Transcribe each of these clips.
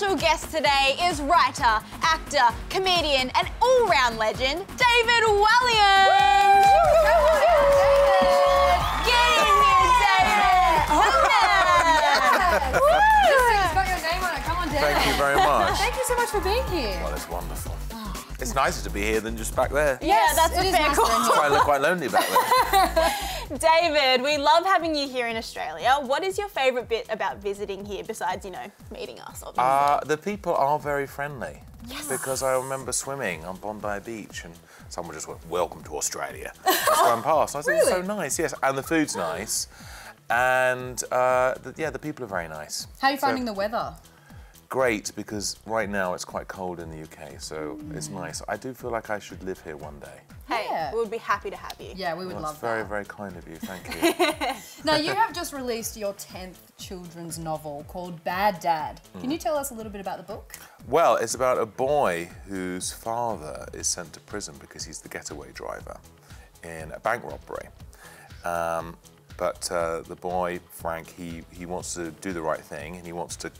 special guest today is writer, actor, comedian and all-round legend, David Walliams! Get in here, David! It's got your name on it. Come on down. Thank you very much. Thank you so much for being here. Well, it's wonderful. It's nicer to be here than just back there. Yeah, that's a fair call. I look quite lonely back there. David, we love having you here in Australia. What is your favourite bit about visiting here besides, you know, meeting us, obviously? The people are very friendly. Yes. Because I remember swimming on Bondi Beach and someone just went, "Welcome to Australia." I swam past. I said, "It's so nice." Yes, and the food's nice. And the people are very nice. How are you finding the weather? Great, because right now it's quite cold in the UK, so it's nice. I do feel like I should live here one day. Hey, we would be happy to have you. Yeah, we would love that. That's very, very kind of you. Thank you. Now, you have just released your 10th children's novel called Bad Dad. Can you tell us a little bit about the book? Well, it's about a boy whose father is sent to prison because he's the getaway driver in a bank robbery. But the boy, Frank, he wants to do the right thing and he wants to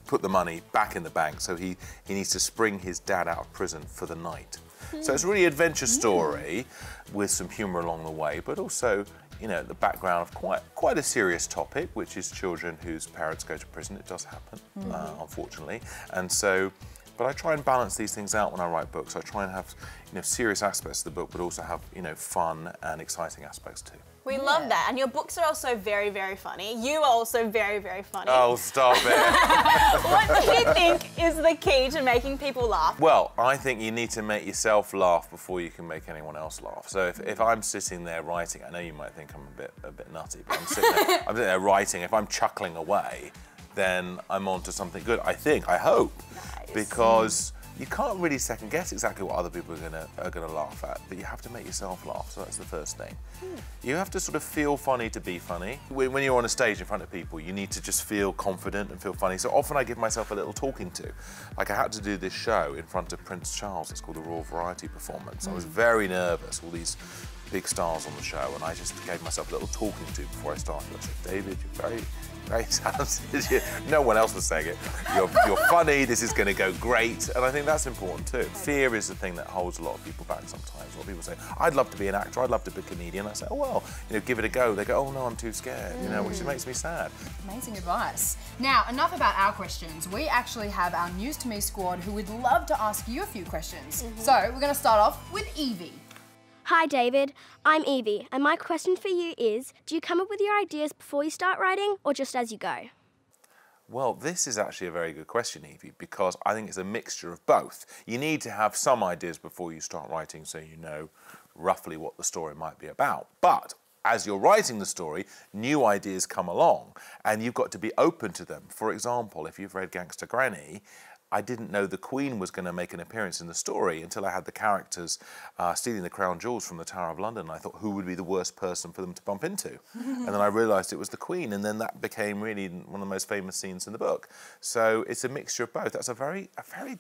put the money back in the bank, so he needs to spring his dad out of prison for the night. So it's a really adventure story with some humour along the way, but also, you know, the background of quite a serious topic, which is children whose parents go to prison. It does happen, unfortunately. And so, but I try and balance these things out when I write books. I try and have, you know, serious aspects of the book, but also have, you know, fun and exciting aspects too. We love that, and your books are also very, very funny. You are also very, very funny. Oh, stop it. What do you think is the key to making people laugh? Well, I think you need to make yourself laugh before you can make anyone else laugh. So if I'm sitting there writing, I know you might think I'm a bit nutty, but I'm sitting there writing. If I'm chuckling away, then I'm onto something good, I think, I hope. Nice. Because you can't really second guess exactly what other people are gonna laugh at, but you have to make yourself laugh, so that's the first thing. You have to sort of feel funny to be funny. When you're on a stage in front of people, you need to just feel confident and feel funny. So often I give myself a little talking to. Like I had to do this show in front of Prince Charles, it's called the Royal Variety Performance. I was very nervous, all these big stars on the show, and I just gave myself a little talking to before I started. I said, "David, you're very talented." No one else was saying it. You're funny, this is going to go great, and I think that's important too. Fear is the thing that holds a lot of people back sometimes. A lot of people say, "I'd love to be an actor, I'd love to be a comedian." I say, "Oh well, you know, give it a go." They go, "Oh no, I'm too scared," you know, which makes me sad. Amazing advice. Now, enough about our questions. We actually have our News to Me squad who would love to ask you a few questions. So we're going to start off with Evie. Hi David, I'm Evie, and my question for you is, do you come up with your ideas before you start writing, or just as you go? Well, this is actually a very good question, Evie, because I think it's a mixture of both. You need to have some ideas before you start writing so you know roughly what the story might be about. But as you're writing the story, new ideas come along, and you've got to be open to them. For example, if you've read Gangsta Granny, I didn't know the Queen was going to make an appearance in the story until I had the characters stealing the crown jewels from the Tower of London. I thought, who would be the worst person for them to bump into? And then I realised it was the Queen, and then that became really one of the most famous scenes in the book. So it's a mixture of both. That's a very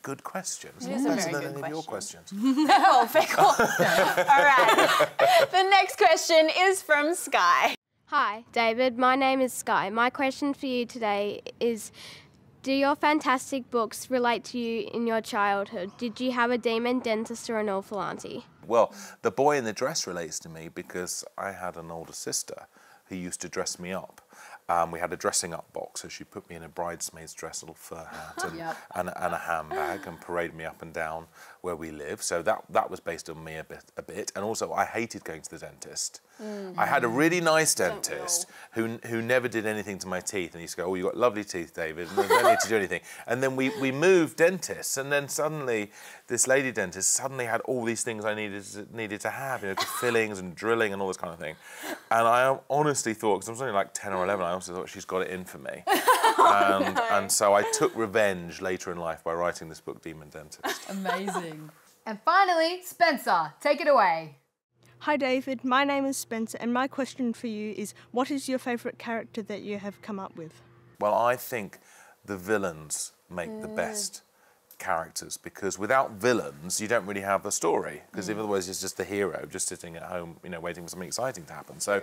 good question. It's a better very than good any of your question. questions. Oh, fair call. All right. The next question is from Sky. Hi David, my name is Sky. My question for you today is, do your fantastic books relate to you in your childhood? Did you have a demon dentist or an awful auntie? Well, the boy in the dress relates to me because I had an older sister who used to dress me up. We had a dressing up box, so she put me in a bridesmaid's dress, a little fur hat and a handbag, and paraded me up and down where we live. So that was based on me a bit. And also I hated going to the dentist. I had a really nice dentist who never did anything to my teeth, and he used to go, "Oh, you've got lovely teeth, David, and you don't need to do anything." And then we moved dentists, and then suddenly this lady dentist suddenly had all these things I needed to have, you know, fillings and drilling and all this kind of thing. And I honestly thought, because I was only like 10 or 11, I honestly thought, she's got it in for me. And so I took revenge later in life by writing this book, Demon Dentist. Amazing. And finally, Spencer, take it away. Hi David, my name is Spencer, and my question for you is, what is your favourite character that you have come up with? Well, I think the villains make the best characters, because without villains you don't really have a story, because otherwise it's just the hero just sitting at home, you know, waiting for something exciting to happen. So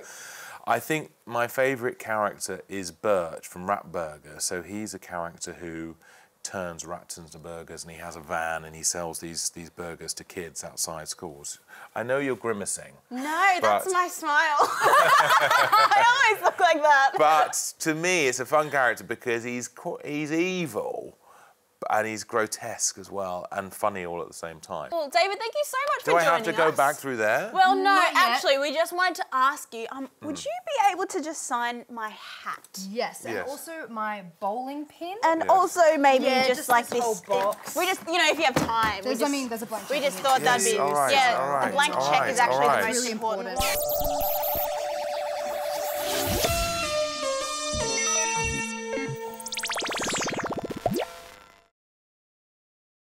I think my favourite character is Bert from Ratburger. So he's a character who turns rats into burgers, and he has a van and he sells these burgers to kids outside schools. I know you're grimacing. No, that's my smile. I always look like that. But to me, it's a fun character because he's evil, and he's grotesque as well, and funny all at the same time. Well, David, thank you so much for Do I joining have to go us. back through there? Well, no, Not yet. actually, we just wanted to ask you, would you be able to just sign my hat? Yes, and Yes. also my bowling pin. And Yes. also maybe Yeah, just like this whole this box. We just, you know, if you have time. There's a blank We check just in thought it. that'd Yes, be, all right, yeah, all right, a blank all check right, is actually all the right. most Really important important. one.